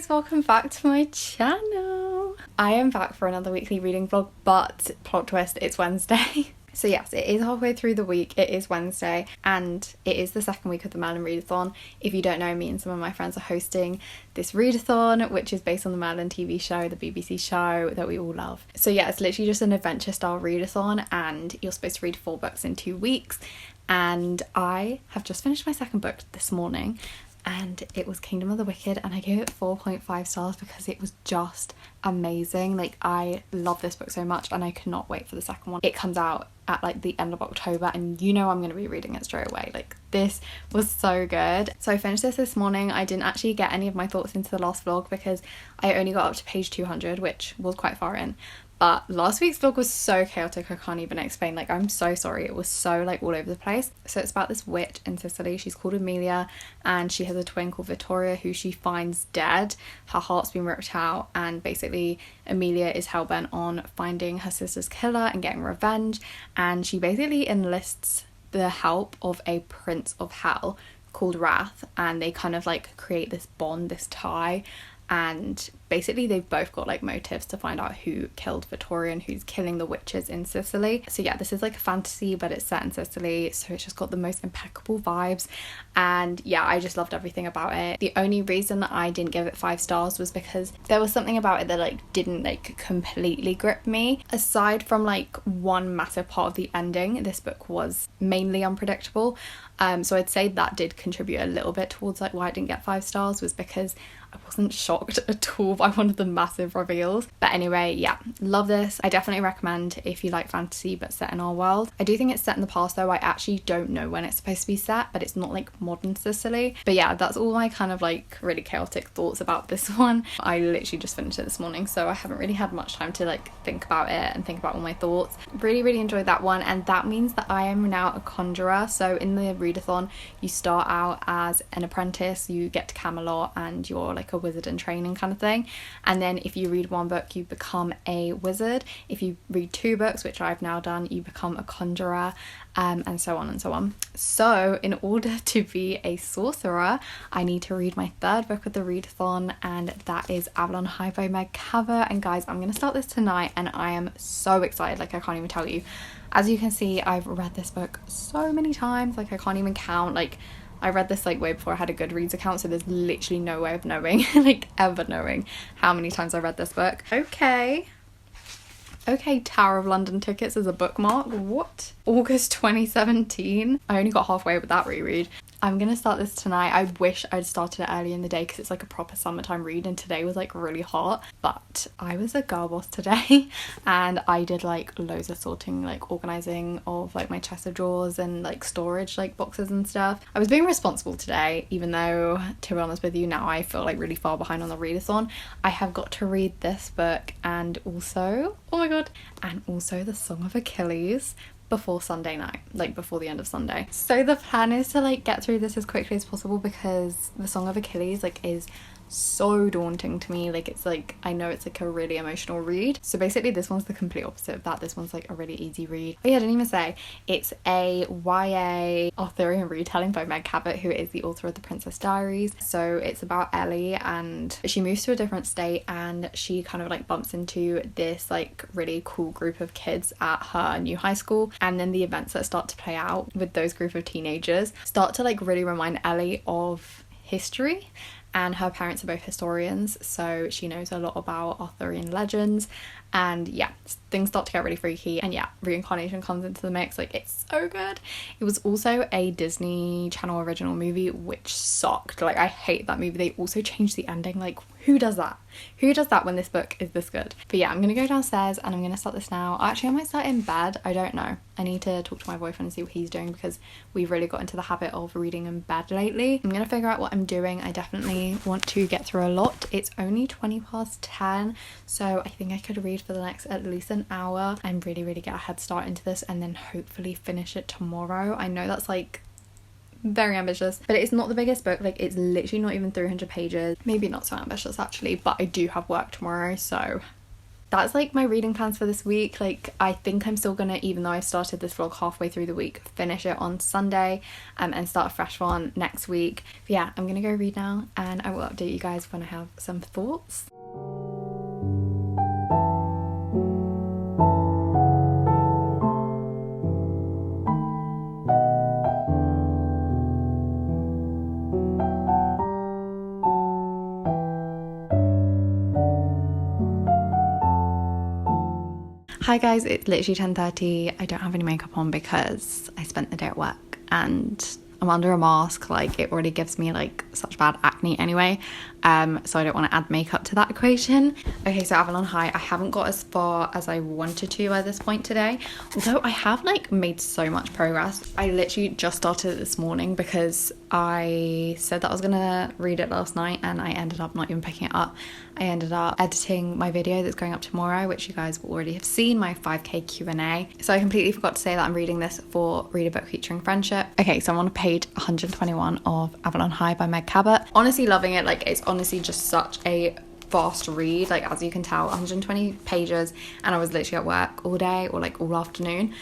guys, welcome back to my channel. I am back for another weekly reading vlog, but plot twist, it's Wednesday. So yes, it is halfway through the week, it is Wednesday, and it is the second week of the Merlin Readathon. If you don't know, me and some of my friends are hosting this readathon, which is based on the Madeline TV show, the BBC show that we all love. So yeah, it's literally just an adventure style readathon, and you're supposed to read 4 books in 2 weeks. And I have just finished my second book this morning, and it was Kingdom of the Wicked, and I gave it 4.5 stars because it was just amazing. Like, I love this book so much, and I cannot wait for the second one. It comes out at like the end of October, and you know I'm going to be reading it straight away. Like, this was so good. So I finished this morning. I didn't actually get any of my thoughts into the last vlog because I only got up to page 200, which was quite far in. But last week's vlog was so chaotic, I can't even explain. Like, I'm so sorry. It was so like all over the place. So it's about this witch in Sicily. She's called Amelia, and she has a twin called Vittoria who she finds dead. Her heart's been ripped out, and basically Amelia is hellbent on finding her sister's killer and getting revenge. And she basically enlists the help of a prince of hell called Wrath, and they kind of like create this bond, this tie. And basically they've both got like motives to find out who killed Vittoria and who's killing the witches in Sicily. So yeah, this is like a fantasy, but it's set in Sicily, so it's just got the most impeccable vibes. And yeah, I just loved everything about it. The only reason that I didn't give it 5 stars was because there was something about it that like didn't like completely grip me. Aside from like one massive part of the ending, this book was mainly unpredictable. So I'd say that did contribute a little bit towards like why I didn't get 5 stars, was because I wasn't shocked at all by one of the massive reveals. But anyway, yeah, love this. I definitely recommend if you like fantasy but set in our world. I do think it's set in the past though. I actually don't know when it's supposed to be set, but it's not like modern Sicily. But yeah, that's all my kind of like really chaotic thoughts about this one. I literally just finished it this morning, so I haven't really had much time to like think about it and think about all my thoughts. Really enjoyed that one, and that means that I am now a conjurer. So in the readathon, you start out as an apprentice, you get to Camelot, and you're like a wizard in training kind of thing. And then if you read 1 book, you become a wizard. If you read 2 books, which I've now done, you become a conjurer, and so on and so on. So in order to be a sorcerer, I need to read my 3rd book of the readathon, and that is Avalon High by Cabot. And guys, I'm gonna start this tonight, and I am so excited, like I can't even tell you. As you can see, I've read this book so many times, like I can't even count. Like, I read this like way before I had a Goodreads account, so there's literally no way of knowing, like ever knowing how many times I read this book. Okay, Tower of London tickets as a bookmark. What? August 2017. I only got halfway with that reread. I'm gonna start this tonight. I wish I'd started it early in the day because it's like a proper summertime read, and today was like really hot. But I was a girl boss today and I did like loads of sorting, like organising of like my chest of drawers and like storage like boxes and stuff. I was being responsible today, even though, to be honest with you, now I feel like really far behind on the readathon. I have got to read this book, and also, oh my god, and also The Song of Achilles before Sunday night, like before the end of Sunday. So the plan is to like get through this as quickly as possible, because The Song of Achilles like is so daunting to me. Like, it's like, I know it's like a really emotional read. So basically this one's the complete opposite of that. This one's like a really easy read. Oh yeah, I didn't even say, it's a YA Arthurian retelling by Meg Cabot, who is the author of The Princess Diaries. So it's about Ellie, and she moves to a different state, and she kind of like bumps into this like really cool group of kids at her new high school, and then the events that start to play out with those group of teenagers start to like really remind Ellie of history. And her parents are both historians, so she knows a lot about Arthurian legends. And yeah, things start to get really freaky, and yeah, reincarnation comes into the mix. Like, it's so good. It was also a Disney Channel original movie, which sucked. Like, I hate that movie. They also changed the ending. Like, who does that? Who does that when this book is this good? But yeah, I'm gonna go downstairs and I'm gonna start this now. Actually, I might start in bed. I don't know. I need to talk to my boyfriend and see what he's doing, because we've really got into the habit of reading in bed lately. I'm gonna figure out what I'm doing. I definitely want to get through a lot. It's only 10:20, so I think I could read for the next at least an hour and really get a head start into this, and then hopefully finish it tomorrow. I know that's like very ambitious, but it's not the biggest book. Like, it's literally not even 300 pages. Maybe not so ambitious actually, but I do have work tomorrow, so that's like my reading plans for this week. Like I think I'm still gonna, even though I've started this vlog halfway through the week, finish it on Sunday and start a fresh one next week. But yeah, I'm gonna go read now and I will update you guys when I have some thoughts. Hi guys, it's literally 10:30. I don't have any makeup on because I spent the day at work and I'm under a mask. Like it already gives me like such bad acne anyway, so I don't want to add makeup to that equation. Okay, so Avalon High, I haven't got as far as I wanted to at this point today, although I have like made so much progress. I literally just started it this morning because I said that I was gonna read it last night and I ended up not even picking it up. I ended up editing my video that's going up tomorrow, which you guys will already have seen, my 5k Q&A. So I completely forgot to say that I'm reading this for Read a Book Featuring Friendship. Okay, so I'm on page 121 of Avalon High by Meg Cabot. Honestly loving it. Like it's honestly just such a fast read, like as you can tell, 120 pages, and I was literally at work all day or like all afternoon,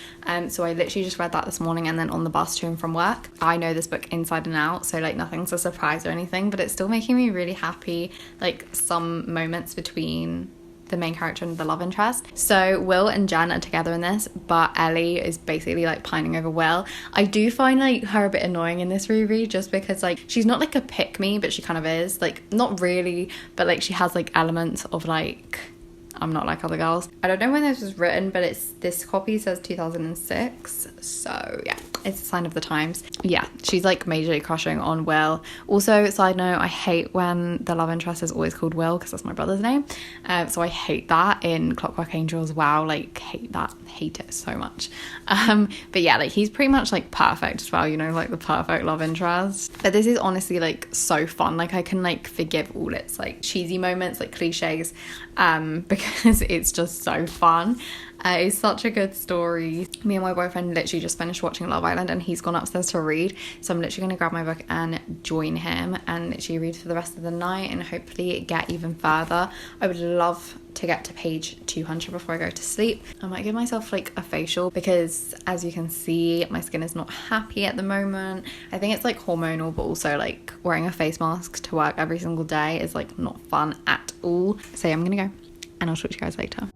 so I literally just read that this morning and then on the bus to and from work. I know this book inside and out, so like nothing's a surprise or anything, but it's still making me really happy, like some moments between the main character and the love interest. So Will and Jen are together in this, but Ellie is basically like pining over Will. I do find like her a bit annoying in this reread just because like she's not like a pick me, but she kind of is, like not really, but like she has like elements of like I'm not like other girls. I don't know when this was written, but this copy says 2006, so yeah, it's a sign of the times. Yeah, she's like majorly crushing on Will. Also, side note, I hate when the love interest is always called Will because that's my brother's name, so I hate that in Clockwork Angel as well. Like hate it so much. But yeah, like he's pretty much like perfect as well, you know, like the perfect love interest. But this is honestly like so fun. Like I can like forgive all its like cheesy moments, like cliches, because it's just so fun. It's such a good story. Me and my boyfriend literally just finished watching Love Island and he's gone upstairs to read, so I'm literally going to grab my book and join him and literally read for the rest of the night and hopefully get even further. I would love to get to page 200 before I go to sleep. I might give myself like a facial because as you can see my skin is not happy at the moment. I think it's like hormonal, but also like wearing a face mask to work every single day is like not fun at all. So yeah, I'm gonna go and I'll talk to you guys later.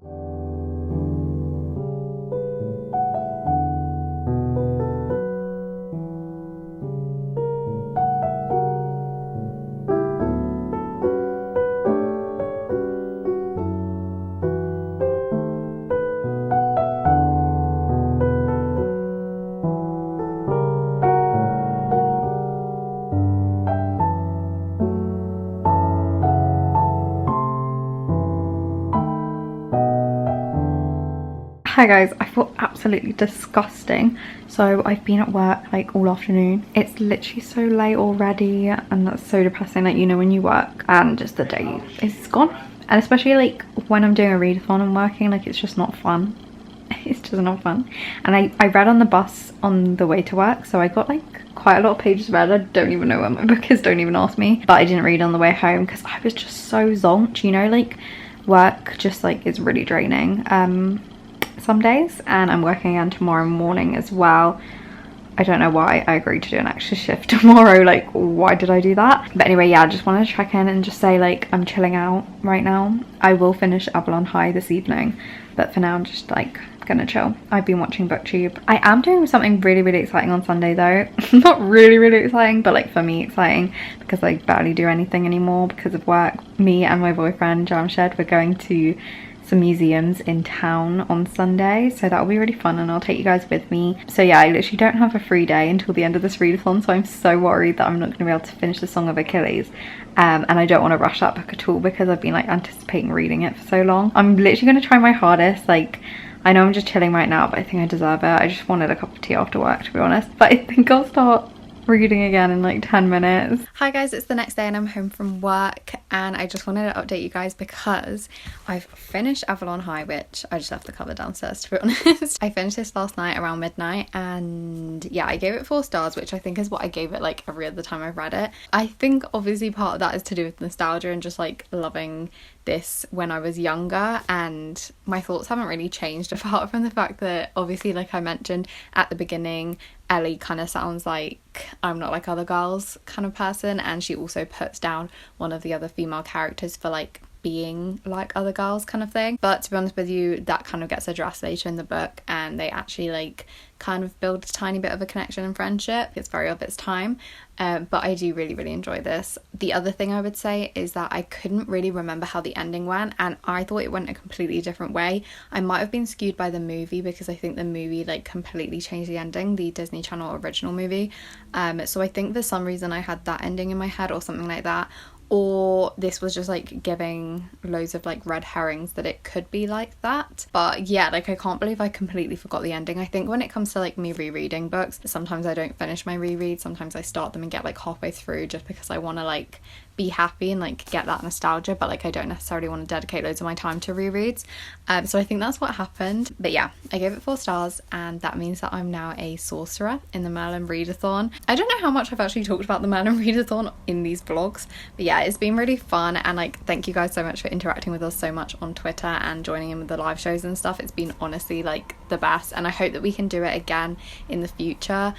Hi guys, I feel absolutely disgusting. So I've been at work like all afternoon. It's literally so late already and that's so depressing, like you know when you work and just the day is gone. And especially like when I'm doing a readathon and working, like it's just not fun. It's just not fun. And I read on the bus on the way to work, so I got like quite a lot of pages read. I don't even know where my book is, don't even ask me. But I didn't read on the way home because I was just so zonked, you know, like work just like is really draining some days, and I'm working again tomorrow morning as well. I don't know why I agreed to do an extra shift tomorrow, like why did I do that? But anyway, yeah, I just wanted to check in and just say like I'm chilling out right now. I will finish Avalon High this evening, but for now I'm just like gonna chill. I've been watching booktube. I am doing something really exciting on Sunday though. Not really exciting, but like for me exciting because I barely do anything anymore because of work. Me and my boyfriend Jamshed, we're going to some museums in town on Sunday, so that'll be really fun and I'll take you guys with me. So yeah, I literally don't have a free day until the end of this readathon, so I'm so worried that I'm not going to be able to finish the Song of Achilles, and I don't want to rush that book at all because I've been like anticipating reading it for so long. I'm literally going to try my hardest. Like I know I'm just chilling right now, but I think I deserve it. I just wanted a cup of tea after work, to be honest, but I think I'll start reading again in like 10 minutes. Hi guys, it's the next day and I'm home from work and I just wanted to update you guys because I've finished Avalon High, which I just left the cover downstairs to be honest. I finished this last night around midnight and yeah, I gave it 4 stars, which I think is what I gave it like every other time I've read it. I think obviously part of that is to do with nostalgia and just like loving this when I was younger, and my thoughts haven't really changed apart from the fact that obviously, like I mentioned at the beginning, Ellie kind of sounds like I'm not like other girls kind of person, and she also puts down one of the other female characters for like being like other girls kind of thing. But to be honest with you, that kind of gets addressed later in the book, and they actually like kind of build a tiny bit of a connection and friendship. It's very of its time, but I do really enjoy this. The other thing I would say is that I couldn't really remember how the ending went, and I thought it went a completely different way. I might have been skewed by the movie, because I think the movie like completely changed the ending, the Disney Channel original movie. So I think for some reason I had that ending in my head or something like that, or this was just like giving loads of like red herrings that it could be like that. But yeah, like I can't believe I completely forgot the ending. I think when it comes to like me rereading books, sometimes I don't finish my reread, sometimes I start them and get like halfway through just because I want to like be happy and like get that nostalgia, but like I don't necessarily want to dedicate loads of my time to rereads. So I think that's what happened. But yeah, I gave it 4 stars, and that means that I'm now a sorcerer in the Merlin Readathon. I don't know how much I've actually talked about the Merlin Readathon in these vlogs, but yeah, it's been really fun, and like thank you guys so much for interacting with us so much on Twitter and joining in with the live shows and stuff. It's been honestly like the best, and I hope that we can do it again in the future.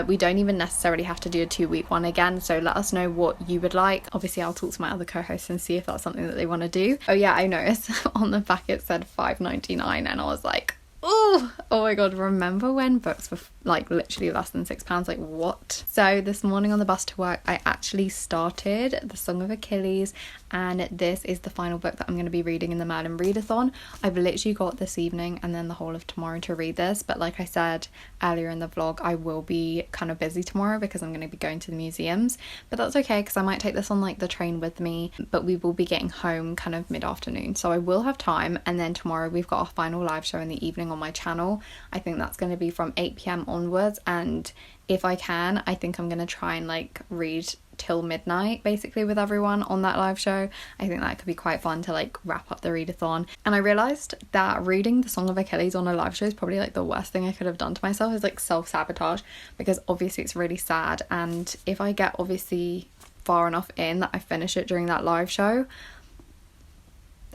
We don't even necessarily have to do a 2-week one again, so let us know what you would like. Obviously I'll talk to my other co-hosts and see if that's something that they want to do. Oh yeah, I noticed on the back it said $5.99, and I was like, oh my god, remember when books were like literally less than £6? Like what? So this morning on the bus to work, I actually started The Song of Achilles, and this is the final book that I'm going to be reading in the Merlin Readathon. I've literally got this evening and then the whole of tomorrow to read this, but like I said earlier in the vlog, I will be kind of busy tomorrow because I'm going to be going to the museums, but that's okay because I might take this on like the train with me, but we will be getting home kind of mid-afternoon, so I will have time. And then tomorrow we've got our final live show in the evening on my channel. I think that's going to be from 8 p.m. onwards, and if I can, I think I'm going to try and like read till midnight basically with everyone on that live show. I think that could be quite fun to like wrap up the readathon. And I realised that reading The Song of Achilles on a live show is probably like the worst thing I could have done to myself, is like self-sabotage, because obviously it's really sad, and if I get obviously far enough in that I finish it during that live show,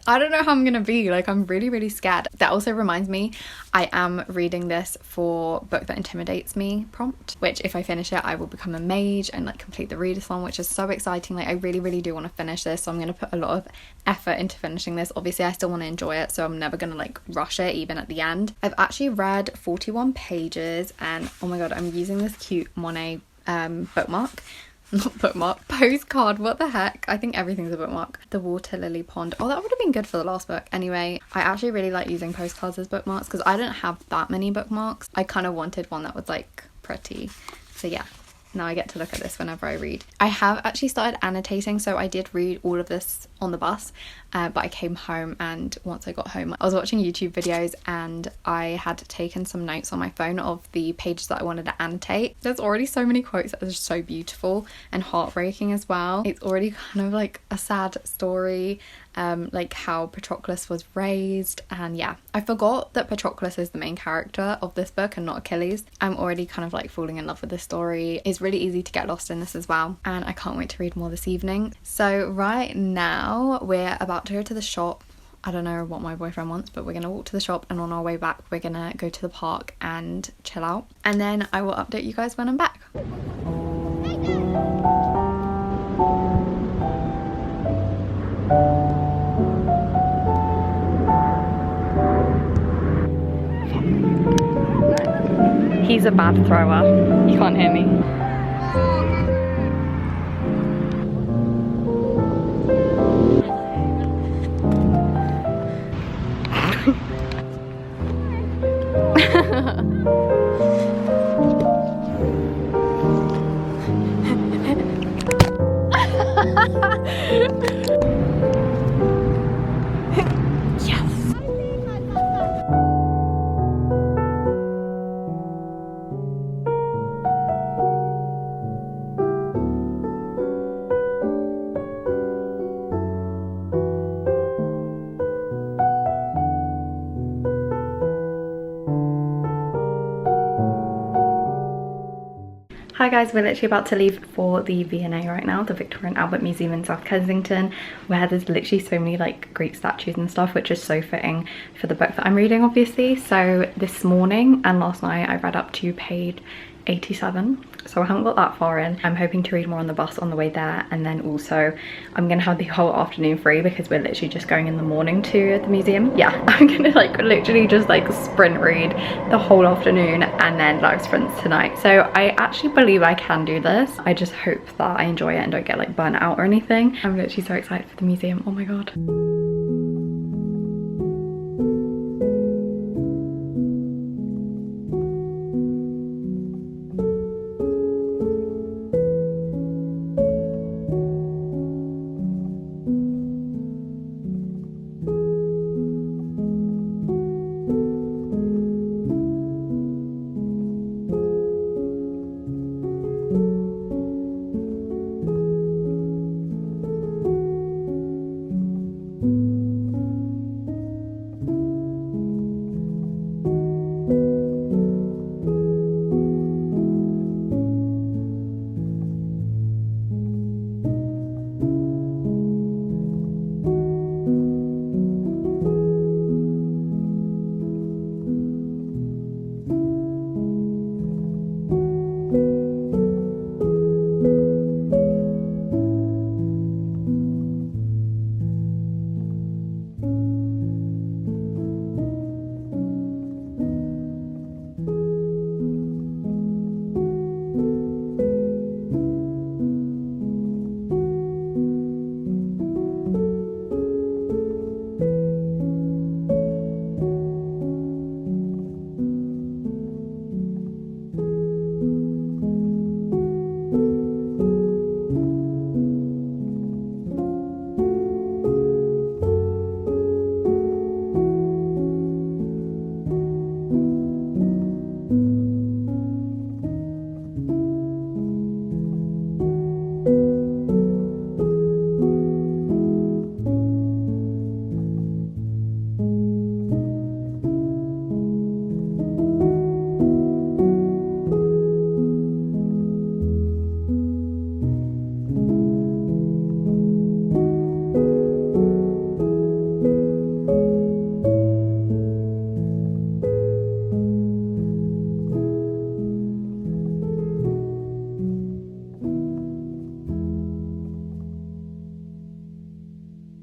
I don't know how I'm gonna be. Like, I'm really scared. That also reminds me, I am reading this for Book That Intimidates Me prompt, which if I finish it I will become a mage and like complete the readathon, which is so exciting. Like I really do want to finish this, so I'm gonna put a lot of effort into finishing this. Obviously I still want to enjoy it, so I'm never gonna like rush it even at the end. I've actually read 41 pages, and oh my god, I'm using this cute Monet bookmark. Not bookmark, postcard, what the heck? I think everything's a bookmark. The Water Lily Pond. Oh, that would have been good for the last book. Anyway, I actually really like using postcards as bookmarks because I don't have that many bookmarks. I kind of wanted one that was like pretty. So yeah, now I get to look at this whenever I read. I have actually started annotating, so I did read all of this on the bus, but I came home, and once I got home I was watching YouTube videos and I had taken some notes on my phone of the pages that I wanted to annotate. There's already so many quotes that are just so beautiful and heartbreaking as well. It's already kind of like a sad story, like how Patroclus was raised, and yeah, I forgot that Patroclus is the main character of this book and not Achilles. I'm already kind of like falling in love with this story. It's really easy to get lost in this as well, and I can't wait to read more this evening. So right now we're about to go to the shop. I don't know what my boyfriend wants, but we're gonna walk to the shop, and on our way back we're gonna go to the park and chill out, and then I will update you guys when I'm back. He's a bad thrower. You can't hear me. Hi guys, we're literally about to leave for the V&A right now, the Victoria and Albert Museum in South Kensington, where there's literally so many like Greek statues and stuff, which is so fitting for the book that I'm reading, obviously. So this morning and last night I read up to page 87, so I haven't got that far in. I'm hoping to read more on the bus on the way there, and then also I'm gonna have the whole afternoon free because we're literally just going in the morning to the museum. Yeah, I'm gonna like literally just like sprint read the whole afternoon and then live sprints tonight. So I actually believe I can do this. I just hope that I enjoy it and don't get like burnt out or anything. I'm literally so excited for the museum. Oh my god.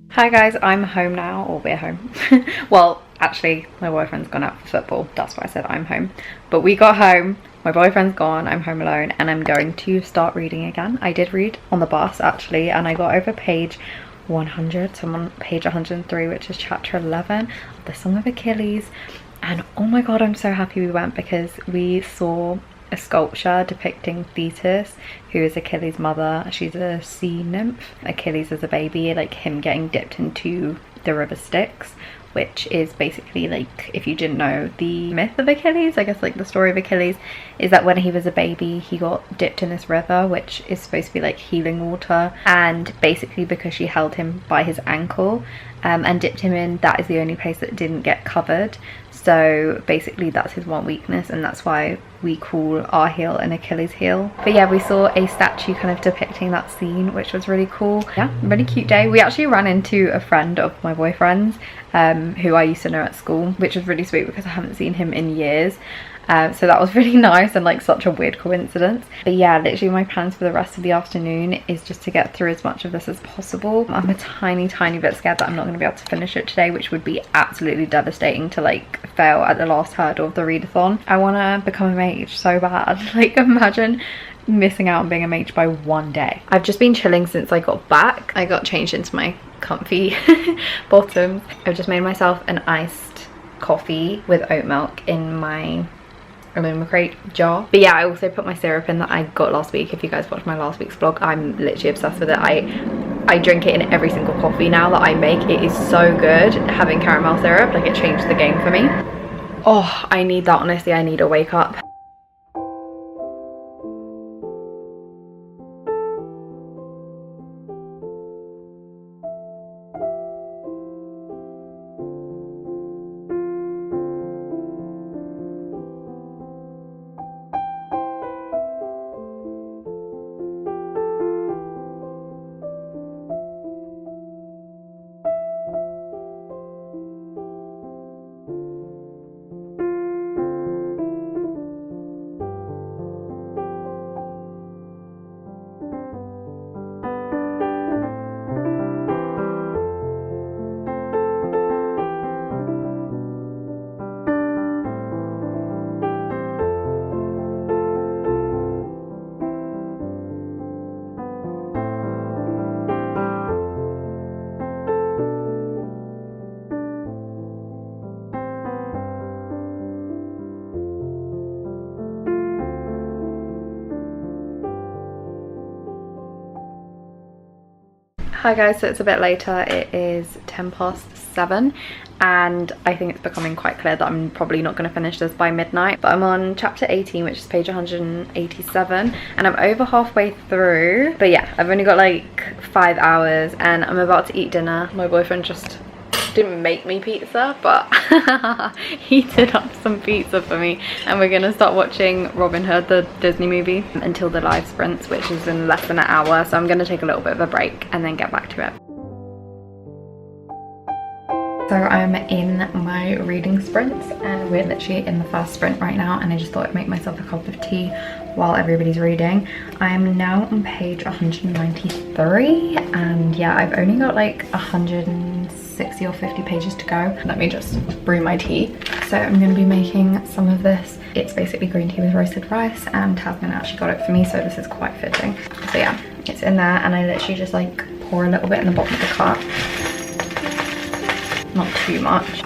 Hi guys, I'm home now, or we're home. Well, actually, my boyfriend's gone out for football. That's why I said I'm home. But we got home, my boyfriend's gone, I'm home alone, and I'm going to start reading again. I did read on the bus, actually, and I got over page 100, so I'm on page 103, which is chapter 11 of the Song of Achilles. And oh my god, I'm so happy we went because we saw a sculpture depicting Thetis, who is Achilles' mother. She's a sea nymph. Achilles is a baby, like him getting dipped into the river Styx, which is basically, like, if you didn't know the myth of Achilles, I guess like the story of Achilles is that when he was a baby he got dipped in this river, which is supposed to be like healing water, and basically because she held him by his ankle and dipped him in, that is the only place that didn't get covered. So basically that's his one weakness, and that's why we call our heel an Achilles heel. But yeah, we saw a statue kind of depicting that scene, which was really cool. Yeah, really cute day. We actually ran into a friend of my boyfriend's who I used to know at school, which was really sweet because I haven't seen him in years. So that was really nice and like such a weird coincidence. But yeah, literally my plans for the rest of the afternoon is just to get through as much of this as possible. I'm a tiny bit scared that I'm not going to be able to finish it today, which would be absolutely devastating to like fail at the last hurdle of the readathon. I want to become a mage so bad. Like, imagine missing out on being a mage by one day. I've just been chilling since I got back. I got changed into my comfy bottoms. I've just made myself an iced coffee with oat milk in my Illumicrate jar. But yeah, I also put my syrup in that I got last week. If you guys watched my last week's vlog, I'm literally obsessed with it. I drink it in every single coffee now that I make. It is so good. Having caramel syrup, like, it changed the game for me. Oh, I need that, honestly. I need a wake up. Hi guys, so it's a bit later. It is 7:10 and I think it's becoming quite clear that I'm probably not going to finish this by midnight, but I'm on chapter 18, which is page 187, and I'm over halfway through. But yeah, I've only got like 5 hours and I'm about to eat dinner. My boyfriend just didn't make me pizza, but he did up some pizza for me, and we're gonna start watching Robin Hood, the Disney movie, until the live sprints, which is in less than an hour, so I'm gonna take a little bit of a break and then get back to it. So I'm in my reading sprints and we're literally in the first sprint right now, and I just thought I'd make myself a cup of tea while everybody's reading. I'm now on page 193 and yeah, I've only got like 160 or 50 pages to go. Let me just brew my tea. So I'm going to be making some of this. It's basically green tea with roasted rice, and Tasman actually got it for me, so this is quite fitting. So yeah, it's in there and I literally just like pour a little bit in the bottom of the cup. Not too much.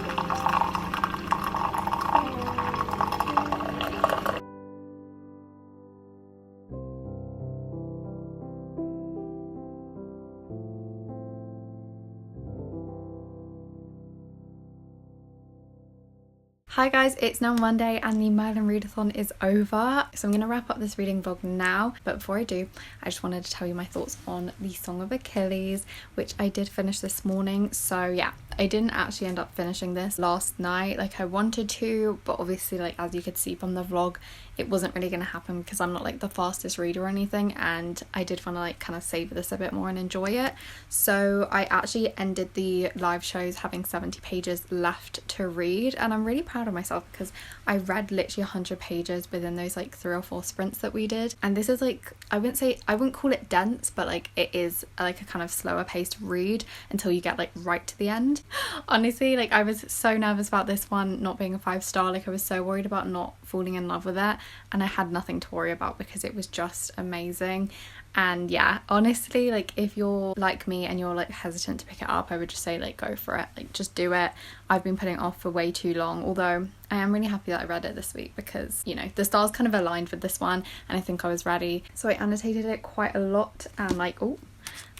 Hi guys, it's now Monday and the Merlin Readathon is over, so I'm going to wrap up this reading vlog now, but before I do, I just wanted to tell you my thoughts on the Song of Achilles, which I did finish this morning. So yeah, I didn't actually end up finishing this last night like I wanted to, but obviously, like as you could see from the vlog, it wasn't really going to happen because I'm not like the fastest reader or anything, and I did want to like kind of savour this a bit more and enjoy it. So I actually ended the live shows having 70 pages left to read, and I'm really proud of myself because I read literally 100 pages within those like 3 or 4 sprints that we did. And this is like, I wouldn't call it dense, but like it is like a kind of slower paced read until you get like right to the end. Honestly, like I was so nervous about this one not being a 5-star. Like I was so worried about not falling in love with it, and I had nothing to worry about because it was just amazing. And yeah, honestly, like if you're like me and you're like hesitant to pick it up, I would just say like go for it, like just do it. I've been putting it off for way too long, although I am really happy that I read it this week because, you know, the stars kind of aligned with this one and I think I was ready. So I annotated it quite a lot, and like, oh,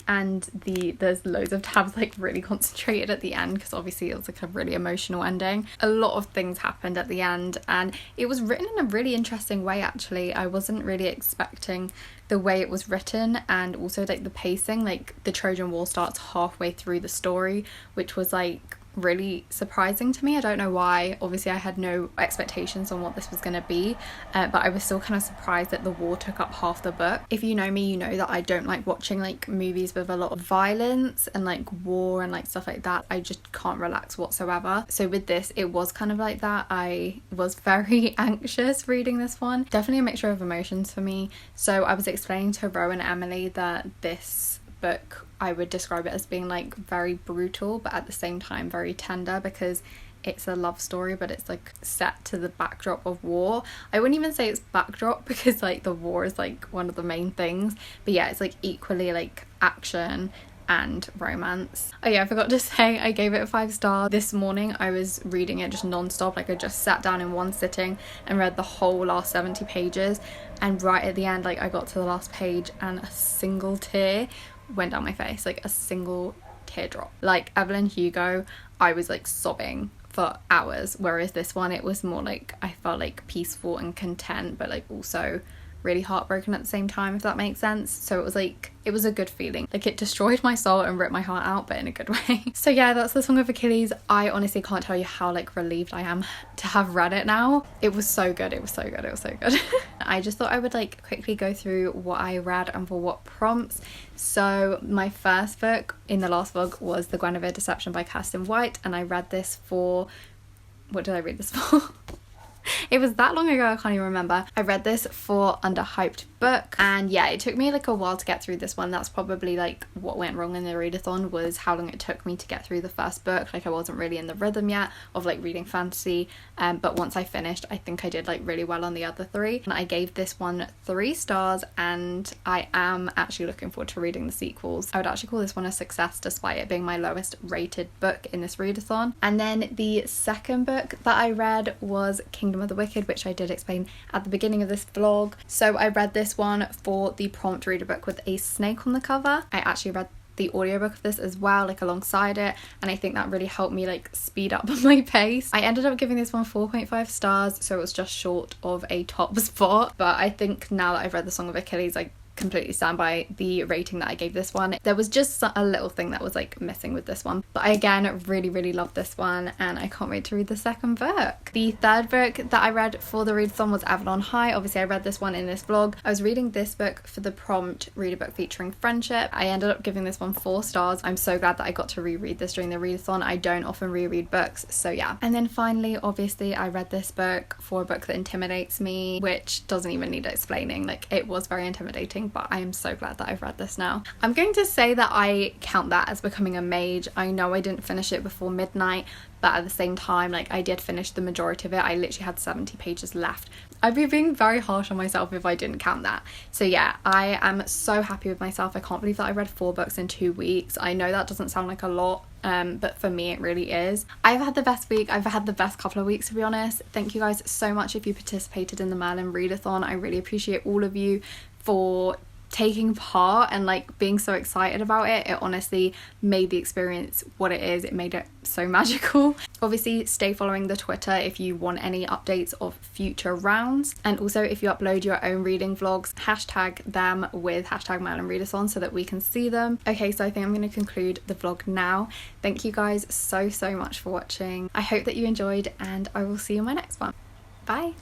and there's loads of tabs like really concentrated at the end because obviously it was like a really emotional ending. A lot of things happened at the end and it was written in a really interesting way actually. I wasn't really expecting the way it was written, and also like the pacing. Like the Trojan War starts halfway through the story, which was like really surprising to me. I don't know why. Obviously I had no expectations on what this was going to be, but I was still kind of surprised that the war took up half the book. If you know me, you know that I don't like watching like movies with a lot of violence and like war and like stuff like that. I just can't relax whatsoever. So with this, it was kind of like that. I was very anxious reading this one. Definitely a mixture of emotions for me. So I was explaining to Ro and Emily that this book, I would describe it as being like very brutal but at the same time very tender, because it's a love story but it's like set to the backdrop of war. I wouldn't even say it's backdrop because like the war is like one of the main things, but yeah, it's like equally like action and romance. Oh yeah, I forgot to say I gave it a 5-star. This morning I was reading it just non-stop. Like I just sat down in one sitting and read the whole last 70 pages, and right at the end like I got to the last page and a single tear went down my face, like a single teardrop. Like Evelyn Hugo, I was like sobbing for hours, whereas this one, it was more like I felt like peaceful and content, but like also really heartbroken at the same time, if that makes sense. So it was like, it was a good feeling. Like it destroyed my soul and ripped my heart out, but in a good way. So yeah, that's the Song of Achilles. I honestly can't tell you how like relieved I am to have read it now. It was so good. It was so good. It was so good. I just thought I would like quickly go through what I read and for what prompts. So my first book in the last vlog was The Guinevere Deception by Kirsten White, and I read this for, what did I read this for? It was that long ago, I can't even remember. I read this for Underhyped Book, and yeah, it took me like a while to get through this one. That's probably like what went wrong in the readathon, was how long it took me to get through the first book. Like I wasn't really in the rhythm yet of like reading fantasy, but once I finished, I think I did like really well on the other 3, and I gave this one 3 stars, and I am actually looking forward to reading the sequels. I would actually call this one a success despite it being my lowest rated book in this readathon. And then the second book that I read was Kingdom of the Wicked, which I did explain at the beginning of this vlog. So I read this one for the prompt reader book with a snake on the cover. I actually read the audiobook of this as well, like alongside it, and I think that really helped me like speed up my pace. I ended up giving this one 4.5 stars, so it was just short of a top spot, but I think now that I've read The Song of Achilles, I completely stand by the rating that I gave this one. There was just a little thing that was like missing with this one, but I again really love this one, and I can't wait to read the second book. The third book that I read for the readathon was Avalon High. Obviously I read this one in this vlog. I was reading this book for the prompt read a book featuring friendship. I ended up giving this one 4 stars. I'm so glad that I got to reread this during the readathon. I don't often reread books, so yeah. And then finally, obviously I read this book for a book that intimidates me, which doesn't even need explaining. Like, it was very intimidating, but I am so glad that I've read this now. I'm going to say that I count that as becoming a mage. I know I didn't finish it before midnight, but at the same time, like, I did finish the majority of it. I literally had 70 pages left. I'd be being very harsh on myself if I didn't count that. So yeah, I am so happy with myself. I can't believe that I read 4 books in 2 weeks. I know that doesn't sound like a lot, but for me it really is. I've had the best week. I've had the best couple of weeks, to be honest. Thank you guys so much if you participated in the Merlin Readathon. I really appreciate all of you for taking part and like being so excited about it. It honestly made the experience what it is. It made it so magical. Obviously stay following the Twitter if you want any updates of future rounds, and also if you upload your own reading vlogs, hashtag them with hashtag Merlin Readathon so that we can see them. Okay, so I think I'm going to conclude the vlog now. Thank you guys so much for watching. I hope that you enjoyed, and I will see you in my next one. Bye.